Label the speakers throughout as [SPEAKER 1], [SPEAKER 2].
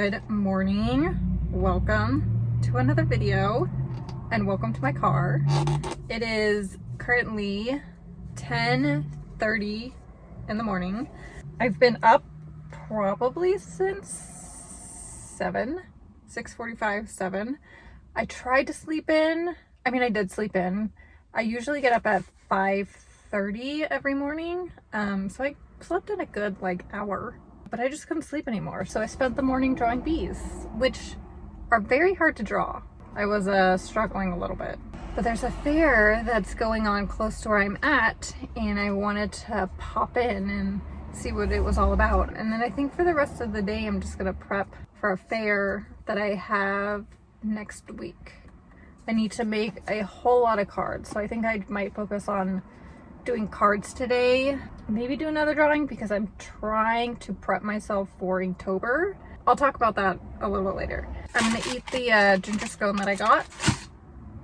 [SPEAKER 1] Good morning. Welcome to another video and welcome to my car. It is currently 10:30 in the morning. I've been up probably since 6:45, 7. I tried to sleep in. I did sleep in. I usually get up at 5:30 every morning. So I slept in a good hour. But I just couldn't sleep anymore, so I spent the morning drawing bees, which are very hard to draw. I was struggling a little bit. But there's a fair that's going on close to where I'm at, and I wanted to pop in and see what it was all about. And then I think for the rest of the day, I'm just gonna prep for a fair that I have next week. I need to make a whole lot of cards, so I think I might focus on doing cards today, maybe do another drawing because I'm trying to prep myself for Inktober. I'll talk about that a little bit later. I'm gonna eat the ginger scone that I got,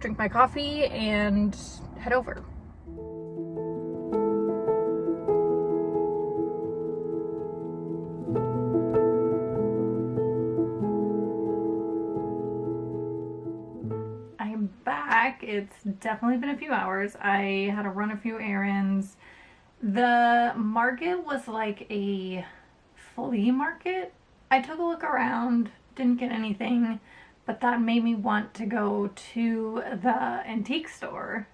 [SPEAKER 1] drink my coffee, and head over. Back. It's definitely been a few hours. I had to run a few errands. The market was like a flea market. I took a look around, didn't get anything, but that made me want to go to the antique store.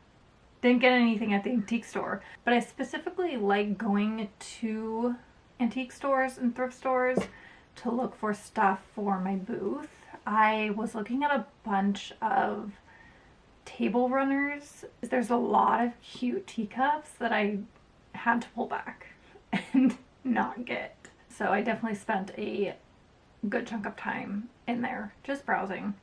[SPEAKER 1] Didn't get anything at the antique store, but I specifically like going to antique stores and thrift stores to look for stuff for my booth. I was looking at a bunch of table runners. There's a lot of cute teacups that I had to pull back and not get. So I definitely spent a good chunk of time in there just browsing.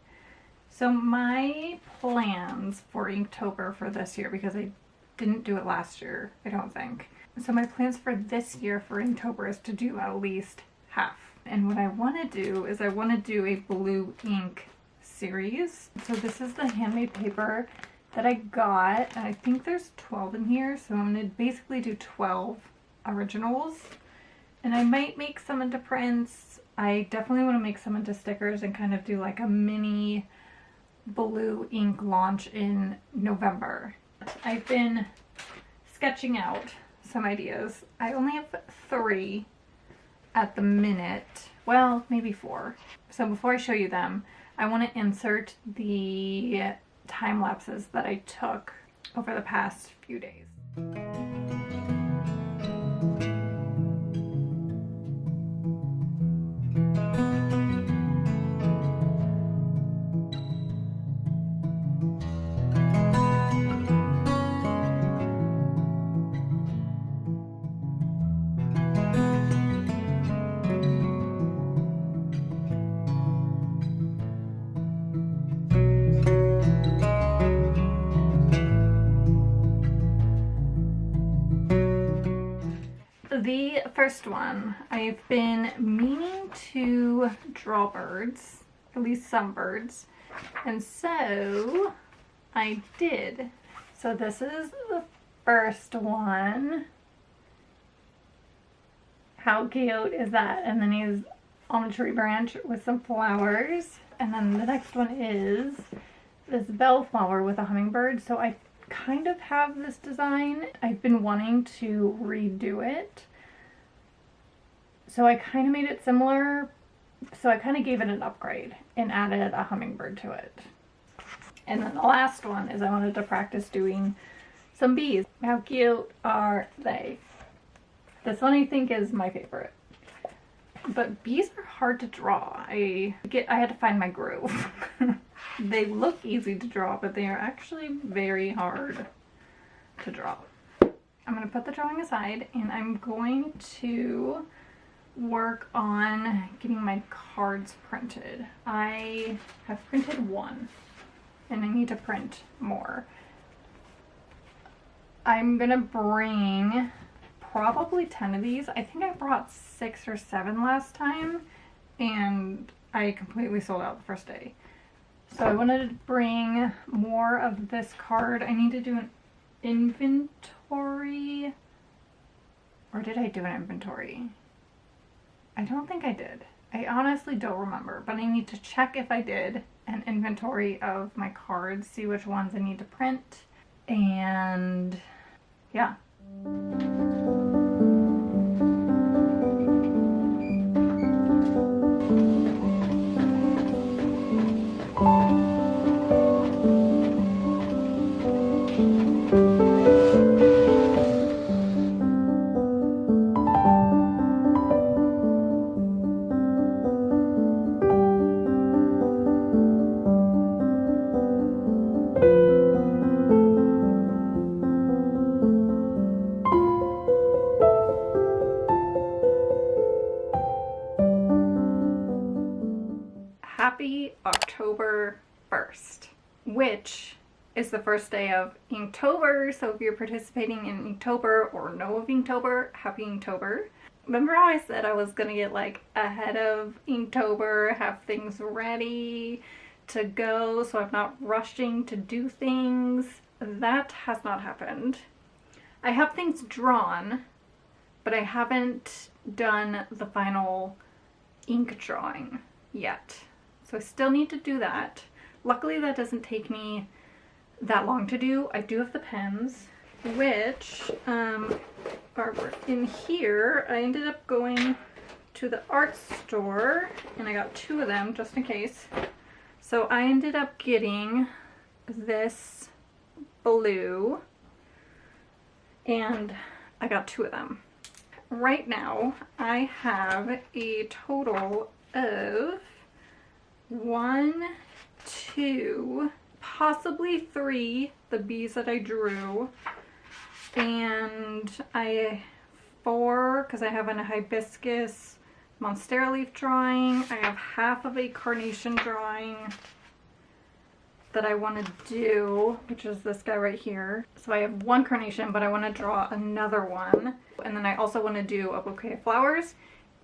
[SPEAKER 1] So my plans for Inktober for this year, because I didn't do it last year, I don't think. So my plans for this year for Inktober is to do at least half. And what I want to do is I want to do a blue ink series. So this is the handmade paper that I got, and I think there's 12 in here, so I'm going to basically do 12 originals, and I might make some into prints. I definitely want to make some into stickers and kind of do like a mini blue ink launch in November. I've been sketching out some ideas. I only have 3 at the minute, well, maybe 4. So before I show you them, I want to insert the time lapses that I took over the past few days. The first one, I've been meaning to draw birds, at least some birds, and so I did. So this is the first one. How cute is that? And then he's on a tree branch with some flowers. And then the next one is this bellflower with a hummingbird. So I kind of have this design. I've been wanting to redo it. So I kind of made it similar. So I kind of gave it an upgrade and added a hummingbird to it. And then the last one is I wanted to practice doing some bees. How cute are they? This one I think is my favorite. But bees are hard to draw. I had to find my groove. They look easy to draw, but they are actually very hard to draw. I'm going to put the drawing aside and I'm going to work on getting my cards printed. I have printed 1 and I need to print more. I'm going to bring probably 10 of these. I think I brought 6 or 7 last time and I completely sold out the first day. So I wanted to bring more of this card. I need to do an inventory, or did I do an inventory? I don't think I did. I honestly don't remember, but I need to check if I did an inventory of my cards, see which ones I need to print, and yeah. Happy October 1st, which is the first day of Inktober. So if you're participating in Inktober or know of Inktober, happy Inktober. Remember how I said I was gonna get like ahead of Inktober, have things ready to go so I'm not rushing to do things? That has not happened. I have things drawn, but I haven't done the final ink drawing yet. So I still need to do that. Luckily that doesn't take me that long to do. I do have the pens, which are in here. I ended up going to the art store and I got 2 of them just in case. So I ended up getting this blue and I got 2 of them. Right now I have a total of 1, 2, possibly 3, the bees that I drew, and 4, because I have a hibiscus monstera leaf drawing. I have half of a carnation drawing that I want to do, which is this guy right here. So I have 1 carnation, but I want to draw another one. And then I also want to do a bouquet of flowers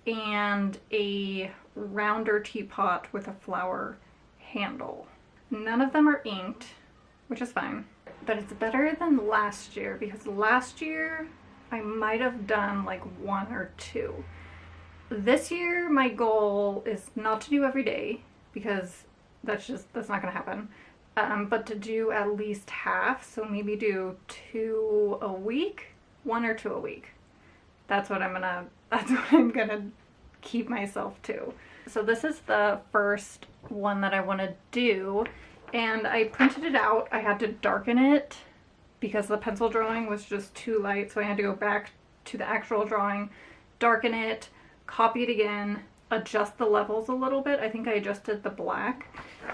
[SPEAKER 1] and a rounder teapot with a flower handle. None of them are inked, which is fine, but it's better than last year because last year I might have done like 1 or 2. This year my goal is not to do every day because that's not gonna happen, but to do at least half, so maybe do 2 a week, 1 or 2 a week. That's what I'm gonna keep myself to. So this is the first one that I want to do, and I printed it out. I had to darken it because the pencil drawing was just too light, so I had to go back to the actual drawing, darken it, copy it again, adjust the levels a little bit. I think I adjusted the black,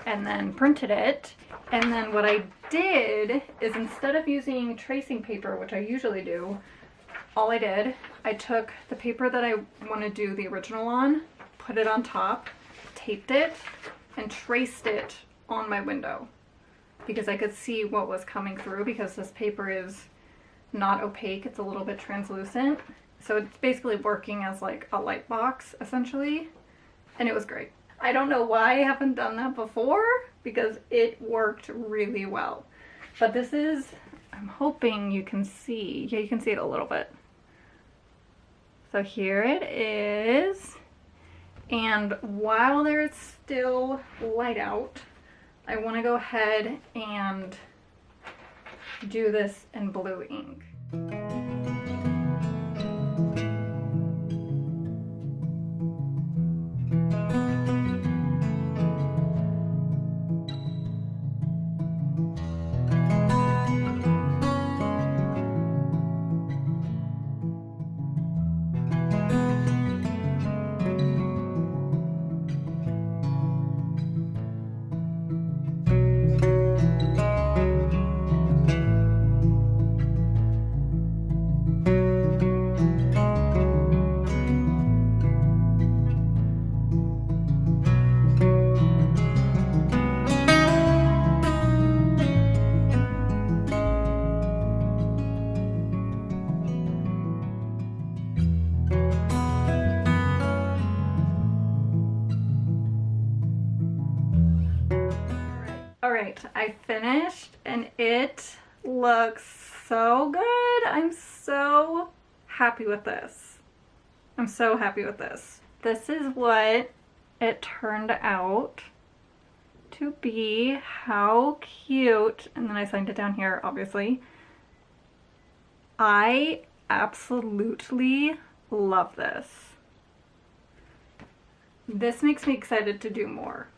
[SPEAKER 1] and then printed it. And then what I did is, instead of using tracing paper, which I usually do, all I did, I took the paper that I want to do the original on, put it on top, taped it, and traced it on my window because I could see what was coming through, because this paper is not opaque, it's a little bit translucent. So it's basically working as like a light box essentially, and it was great. I don't know why I haven't done that before because it worked really well. But this is, I'm hoping you can see, yeah, you can see it a little bit. So here it is, and while there's still light out, I want to go ahead and do this in blue ink. Alright, I finished and it looks so good. I'm so happy with this. I'm so happy with this. This is what it turned out to be. How cute. And then I signed it down here, obviously. I absolutely love this. This makes me excited to do more.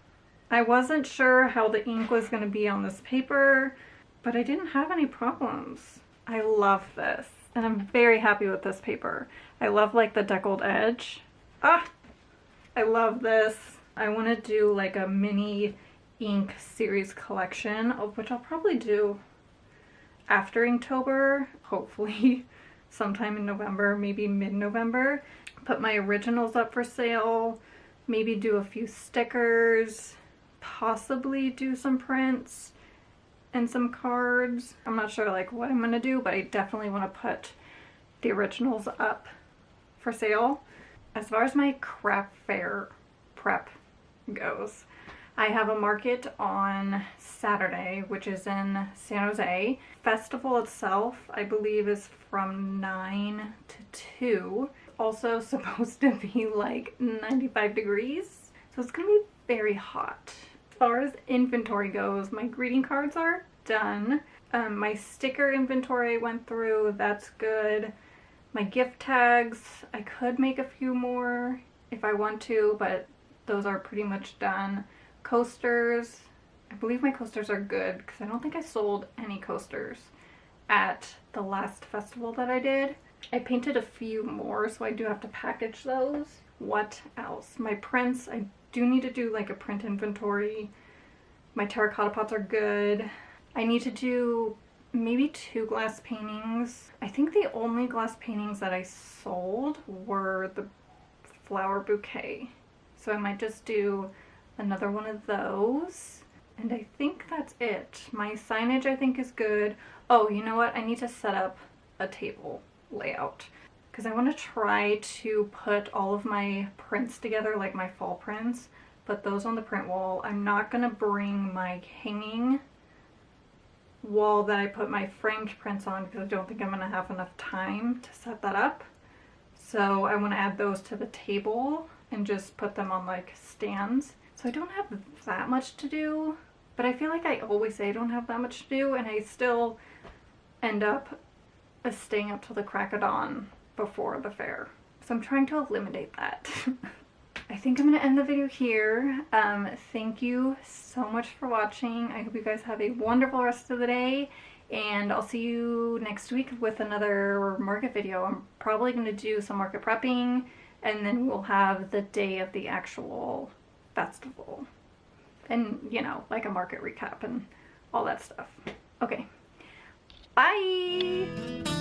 [SPEAKER 1] I wasn't sure how the ink was going to be on this paper, but I didn't have any problems. I love this, and I'm very happy with this paper. I love like the deckled edge. Ah, I love this. I want to do like a mini ink series collection, which I'll probably do after Inktober, hopefully sometime in November, maybe mid-November. Put my originals up for sale, maybe do a few stickers, possibly do some prints and some cards. I'm not sure like what I'm gonna do, but I definitely want to put the originals up for sale. As far as my craft fair prep goes, I have a market on Saturday, which is in San Jose. Festival itself, I believe, is from 9 to 2. Also supposed to be like 95 degrees, so it's gonna be very hot. As far as inventory goes, my greeting cards are done. My sticker inventory went through, that's good. My gift tags, I could make a few more if I want to, but those are pretty much done. Coasters, I believe my coasters are good because I don't think I sold any coasters at the last festival that I did. I painted a few more, so I do have to package those. What else? My prints, I do need to do like a print inventory. My terracotta pots are good. I need to do maybe 2 glass paintings. I think the only glass paintings that I sold were the flower bouquet. So I might just do another one of those. And I think that's it. My signage I think is good. Oh, you know what? I need to set up a table layout because I want to try to put all of my prints together, like my fall prints, put those on the print wall. I'm not going to bring my hanging wall that I put my framed prints on because I don't think I'm going to have enough time to set that up. So I want to add those to the table and just put them on like stands. So I don't have that much to do, but I feel like I always say I don't have that much to do, and I still end up staying up till the crack of dawn before the fair. So I'm trying to eliminate that. I think I'm going to end the video here. Thank you so much for watching. I hope you guys have a wonderful rest of the day, and I'll see you next week with another market video. I'm probably going to do some market prepping, and then we'll have the day of the actual festival. And, you know, like a market recap and all that stuff. Okay. Bye!